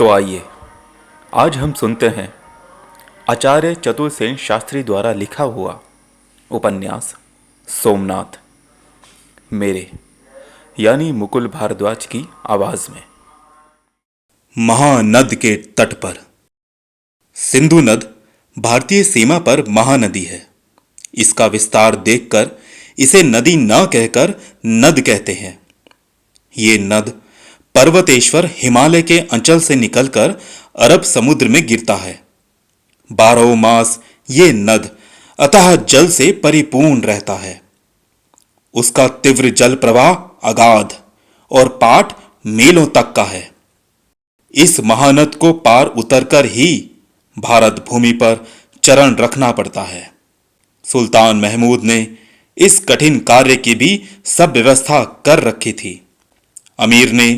तो आइए आज हम सुनते हैं आचार्य चतुर्सेन शास्त्री द्वारा लिखा हुआ उपन्यास सोमनाथ मेरे यानी मुकुल भारद्वाज की आवाज में। महानद के तट पर। सिंधु नद भारतीय सीमा पर महानदी है। इसका विस्तार देखकर इसे नदी न कहकर नद कहते हैं। ये नद पर्वतेश्वर हिमालय के अंचल से निकलकर अरब समुद्र में गिरता है। 12 मास ये नद अतः जल से परिपूर्ण रहता है। उसका तीव्र जल प्रवाह अगाध और पाट मीलों तक का है। इस महानद को पार उतरकर ही भारत भूमि पर चरण रखना पड़ता है। सुल्तान महमूद ने इस कठिन कार्य की भी सब व्यवस्था कर रखी थी। अमीर ने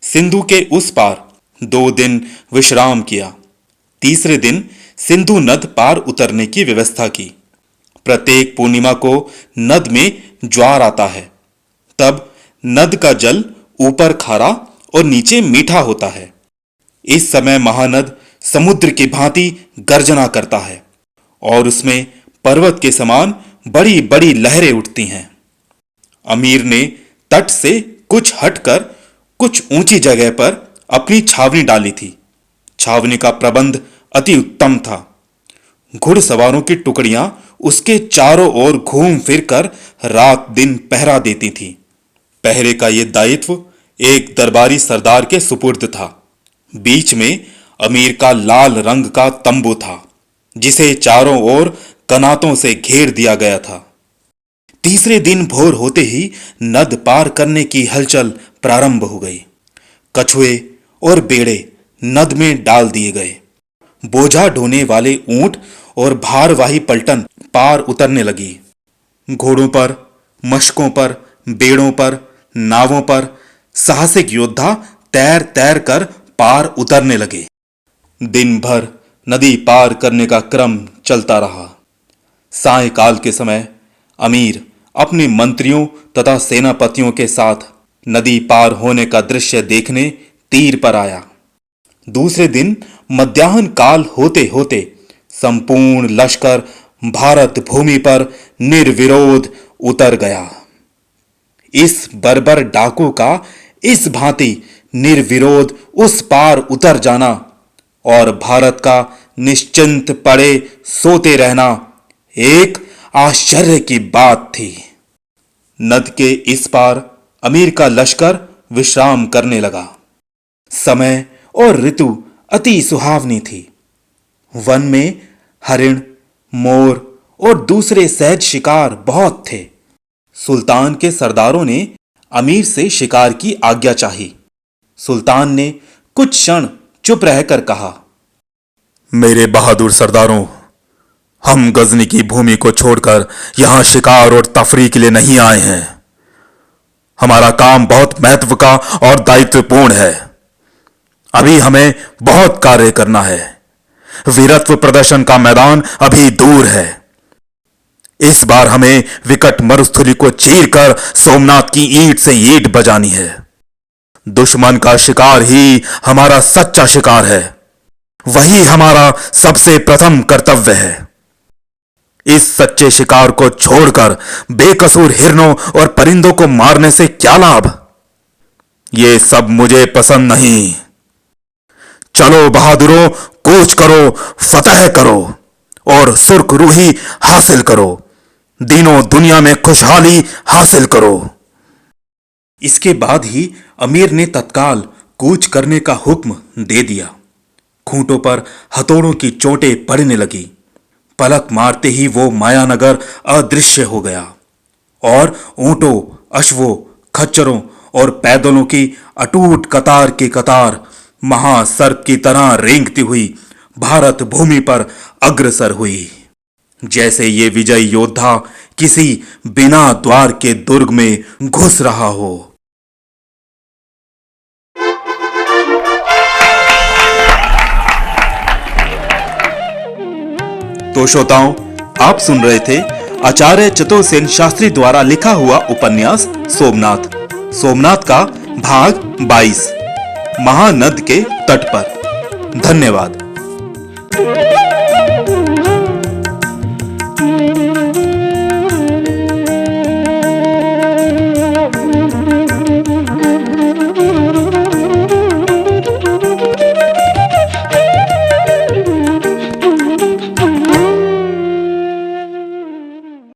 सिंधु के उस पार 2 दिन विश्राम किया। तीसरे दिन सिंधु नद पार उतरने की व्यवस्था की। प्रत्येक पूर्णिमा को नद में ज्वार आता है। तब नद का जल ऊपर खारा और नीचे मीठा होता है। इस समय महानद समुद्र की भांति गर्जना करता है और उसमें पर्वत के समान बड़ी बड़ी लहरें उठती हैं। अमीर ने तट से कुछ हटकर कुछ ऊंची जगह पर अपनी छावनी डाली थी। छावनी का प्रबंध अति उत्तम था। घुड़सवारों की टुकड़ियां उसके चारों ओर घूम फिरकर रात दिन पहरा देती थी। पहरे का यह दायित्व एक दरबारी सरदार के सुपुर्द था। बीच में अमीर का लाल रंग का तंबू था, जिसे चारों ओर कनातों से घेर दिया गया था। तीसरे दिन भोर होते ही नद पार करने की हलचल प्रारंभ हो गई। कछुए और बेड़े नद में डाल दिए गए। बोझा ढोने वाले ऊंट और भारवाही पलटन पार उतरने लगी। घोड़ों पर, मशकों पर, बेड़ों पर, नावों पर साहसिक योद्धा तैर तैर कर पार उतरने लगे। दिन भर नदी पार करने का क्रम चलता रहा। सायंकाल के समय अमीर अपने मंत्रियों तथा सेनापतियों के साथ नदी पार होने का दृश्य देखने तीर पर आया। दूसरे दिन मध्याह्न काल होते होते संपूर्ण लश्कर भारत भूमि पर निर्विरोध उतर गया। इस बर्बर डाकू का इस भांति निर्विरोध उस पार उतर जाना और भारत का निश्चिंत पड़े सोते रहना एक आश्चर्य की बात थी। नद के इस पार अमीर का लश्कर विश्राम करने लगा। समय और ऋतु अति सुहावनी थी। वन में हरिण, मोर और दूसरे सहज शिकार बहुत थे। सुल्तान के सरदारों ने अमीर से शिकार की आज्ञा चाही। सुल्तान ने कुछ क्षण चुप रहकर कहा, मेरे बहादुर सरदारों, हम गजनी की भूमि को छोड़कर यहां शिकार और तफरीह के लिए नहीं आए हैं। हमारा काम बहुत महत्व का और दायित्वपूर्ण है। अभी हमें बहुत कार्य करना है। वीरत्व प्रदर्शन का मैदान अभी दूर है। इस बार हमें विकट मरुस्थली को चीरकर सोमनाथ की ईंट से ईंट बजानी है। दुश्मन का शिकार ही हमारा सच्चा शिकार है। वही हमारा सबसे प्रथम कर्तव्य है। इस सच्चे शिकार को छोड़कर बेकसूर हिरणों और परिंदों को मारने से क्या लाभ? ये सब मुझे पसंद नहीं। चलो बहादुरों, कूच करो, फतह करो और सुर्खरूही हासिल करो। दिनों दुनिया में खुशहाली हासिल करो। इसके बाद ही अमीर ने तत्काल कूच करने का हुक्म दे दिया। खूंटों पर हथौड़ों की चोटें पड़ने लगी। पलक मारते ही वो मायानगर अदृश्य हो गया और ऊंटों, अश्वों, खच्चरों और पैदलों की अटूट कतार की कतार महासर्प की तरह रेंगती हुई भारत भूमि पर अग्रसर हुई, जैसे ये विजयी योद्धा किसी बिना द्वार के दुर्ग में घुस रहा हो। तो श्रोताओं, आप सुन रहे थे आचार्य चतुर्सेन शास्त्री द्वारा लिखा हुआ उपन्यास सोमनाथ। सोमनाथ का भाग 22 महानद के तट पर। धन्यवाद।